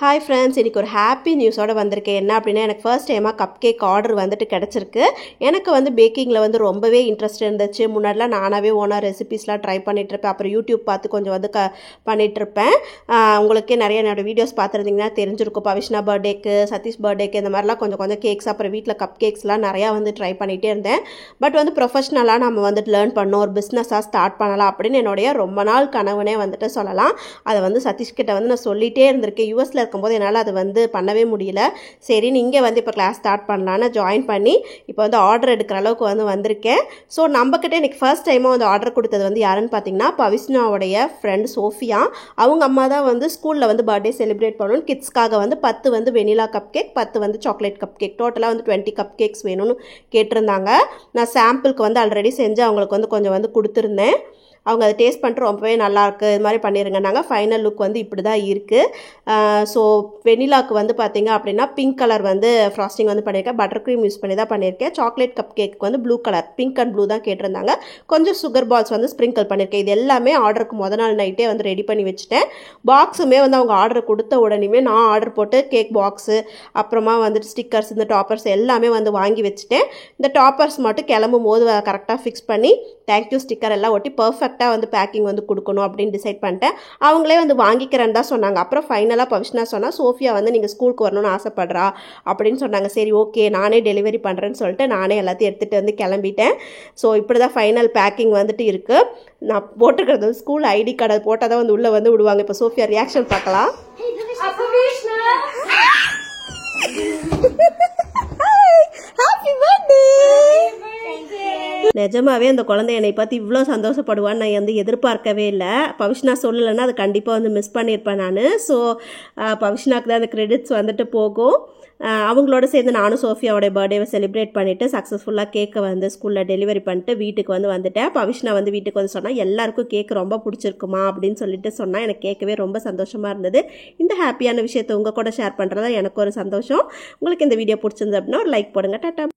Hi friends, இன்றைக்கி ஒரு happy நியூஸோடு வந்திருக்கேன். என்ன அப்படின்னா, எனக்கு ஃபர்ஸ்ட் டைமாக கப் கேக் ஆர்டர் வந்துட்டு கிடச்சிருக்கு. எனக்கு வந்து பேக்கிங்கில் வந்து ரொம்பவே இன்ட்ரெஸ்ட் இருந்துச்சு. முன்னாடிலாம் நானாகவே ஓனாக ரெசிபீஸ்லாம் ட்ரை பண்ணிகிட்ருப்பேன். அப்புறம் யூடியூப் பார்த்து கொஞ்சம் வந்து பண்ணிகிட்ருப்பேன். உங்களுக்கே நிறைய என்னோடய வீடியோஸ் பார்த்துருந்தீங்கன்னா தெரிஞ்சிருக்கும். பவிஷ்ணா பர்த்டேக்கு, சதீஷ் பர்த்டேக்கு இந்த மாதிரிலாம் கொஞ்சம் கொஞ்சம் கேக்ஸ், அப்புறம் வீட்டில் கப் கேக்ஸ்லாம் நிறையா வந்து ட்ரை பண்ணிகிட்டே இருந்தேன். பட் வந்து ப்ரொஃபஷ்னலாக நம்ம வந்துட்டு லேர்ன் பண்ணோம், ஒரு பிஸ்னஸாக ஸ்டார்ட் பண்ணலாம் அப்படின்னு என்னுடைய ரொம்ப நாள் கனவுனே வந்துட்டு சொல்லலாம். அதை வந்து சதீஷ்கிட்ட வந்து நான் சொல்லிகிட்டே இருந்திருக்கேன். யூஎஸில் இருக்கும்போது என்னால் அது வந்து பண்ணவே முடியல. சரி, நீங்கள் வந்து இப்போ கிளாஸ் ஸ்டார்ட் பண்ணலான்னு ஜாயின் பண்ணி இப்போ வந்து ஆர்டர் எடுக்கிற அளவுக்கு வந்து வந்திருக்கேன். ஸோ நம்மக்கிட்ட எனக்கு ஃபர்ஸ்ட் டைமாக வந்து ஆர்டர் கொடுத்தது வந்து யாருன்னு பார்த்தீங்கன்னா, பவிஷ்ணாவுடைய ஃப்ரெண்ட் சோஃபியா. அவங்க அம்மா தான் வந்து ஸ்கூலில் வந்து பர்த்டே செலிப்ரேட் பண்ணணும், கிட்ஸ்க்காக வந்து 10 வந்து வெனிலா கப் கேக், 10 வந்து சாக்லேட் கப் கேக், டோட்டலாக வந்து 20 கப் கேக்ஸ் வேணும்னு கேட்டிருந்தாங்க. நான் சாம்பிளுக்கு வந்து ஆல்ரெடி செஞ்சு அவங்களுக்கு வந்து கொஞ்சம் வந்து கொடுத்துருந்தேன். அவங்க அதை டேஸ்ட் பண்ணிட்டு ரொம்பவே நல்லாயிருக்கு, இது மாதிரி பண்ணிடுங்க. நாங்கள் ஃபைனல் லுக் வந்து இப்படி தான் இருக்குது. ஸோ வெனிலாவுக்கு வந்து பார்த்திங்க அப்படின்னா பிங்க் கலர் வந்து ஃப்ராஸ்டிங் வந்து பண்ணியிருக்கேன். பட்டர் க்ரீம் யூஸ் பண்ணி தான் பண்ணியிருக்கேன். சாக்லேட் கப் கேக்கு வந்து blue colour, pink and blue தான் கேட்டிருந்தாங்க. கொஞ்சம் சுகர் பால்ஸ் வந்து ஸ்ப்ரிங்கிள் பண்ணியிருக்கேன். இது எல்லாமே ஆர்டருக்கு நாள் நைட்டே வந்து ரெடி பண்ணி வச்சுட்டேன். பாக்ஸுமே வந்து அவங்க ஆர்டர் கொடுத்த உடனே நான் ஆர்டர் போட்டு கேக் பாக்ஸு, அப்புறமா வந்துட்டு ஸ்டிக்கர்ஸ், இந்த டாப்பர்ஸ் எல்லாமே வந்து வாங்கி வச்சுட்டேன். இந்த டாப்பர்ஸ் மட்டும் கிளம்பும் போது கரெக்டாக ஃபிக்ஸ் பண்ணி தேங்க்யூ ஸ்டிக்கர் எல்லாம் ஒட்டி பர்ஃபெக்டாக வந்து பேக்கிங் வந்து கொடுக்கணும் அப்படின்னு டிசைட் பண்ணிட்டேன். அவங்களே வந்து வாங்கிக்கிறேன்னு தான் சொன்னாங்க. அப்புறம் ஃபைனலாக பவிஷ்ணா சொன்னால், சோஃபியா வந்து நீங்கள் ஸ்கூலுக்கு வரணும்னு ஆசைப்படுறா அப்படின்னு சொன்னாங்க. சரி, ஓகே, நானே டெலிவரி பண்ணுறேன்னு சொல்லிட்டு நானே எல்லாத்தையும் எடுத்துகிட்டு வந்து கிளம்பிட்டேன். ஸோ இப்படி தான் ஃபைனல் பேக்கிங் வந்துட்டு இருக்குது. நான் போட்டுக்கிறது வந்து ஸ்கூல் ஐடி கார்டு போட்டால் தான் வந்து உள்ளே வந்து விடுவாங்க. இப்போ சோஃபியா ரியாக்ஷன் பார்க்கலாம். நிஜமாவே அந்த குழந்தை என்னை பார்த்து இவ்வளோ சந்தோஷப்படுவான்னு நான் வந்து எதிர்பார்க்கவே இல்லை. பவிஷ்ணா சொல்லலைன்னா அது கண்டிப்பாக வந்து மிஸ் பண்ணியிருப்பேன் நான். ஸோ பவிஷ்ணாக்கு தான் அந்த கிரெடிட்ஸ் வந்துட்டு போகும். அவங்களோட சேர்ந்து நானும் சோஃபியாவோட பர்த்டேவை செலிப்ரேட் பண்ணிவிட்டு சக்ஸஸ்ஃபுல்லாக கேக்கை வந்து ஸ்கூலில் டெலிவரி பண்ணிட்டு வீட்டுக்கு வந்து வந்துட்டேன். பவிஷ்ணா வந்து வீட்டுக்கு வந்து சொன்னால் எல்லாருக்கும் கேக் ரொம்ப பிடிச்சிருக்குமா அப்படின்னு சொல்லிட்டு சொன்னால் எனக்கு கேட்கவே ரொம்ப சந்தோஷமாக இருந்தது. இந்த ஹாப்பியான விஷயத்தை உங்கள் கூட ஷேர் பண்ணுறதா எனக்கு ஒரு சந்தோஷம். உங்களுக்கு இந்த வீடியோ பிடிச்சிருந்தது அப்படின்னா ஒரு லைக் போடுங்க. டாட்டா.